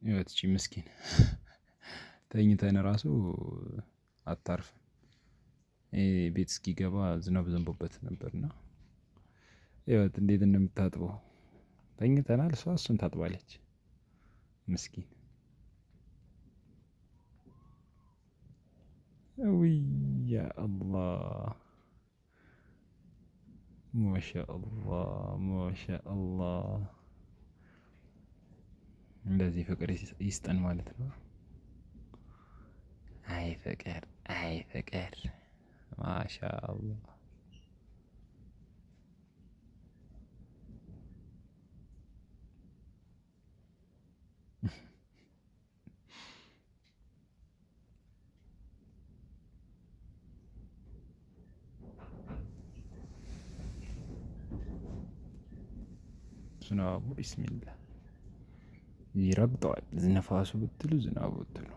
ህይወት እቺ ምስኪን ተኝተን ራሱ አታርፍም። ቤት እስኪገባ ዝናብ ዘንቦበት ነበርና ህይወት እንዴት እንደምታጥበው ተኝተናል። እሱን ታጥባለች ምስኪን። ውይ ያ አላህ ማሻአላህ ማሻአላህ። እንደዚህ ፍቅር ይስጠን ማለት ነው። አይ ፍቅር አይ ፍቅር ማሻአላህ። ዝናቡ ቢስሚላህ ይረግጠዋል። ነፋሱ ብትሉ ዝናቡ ብትሉ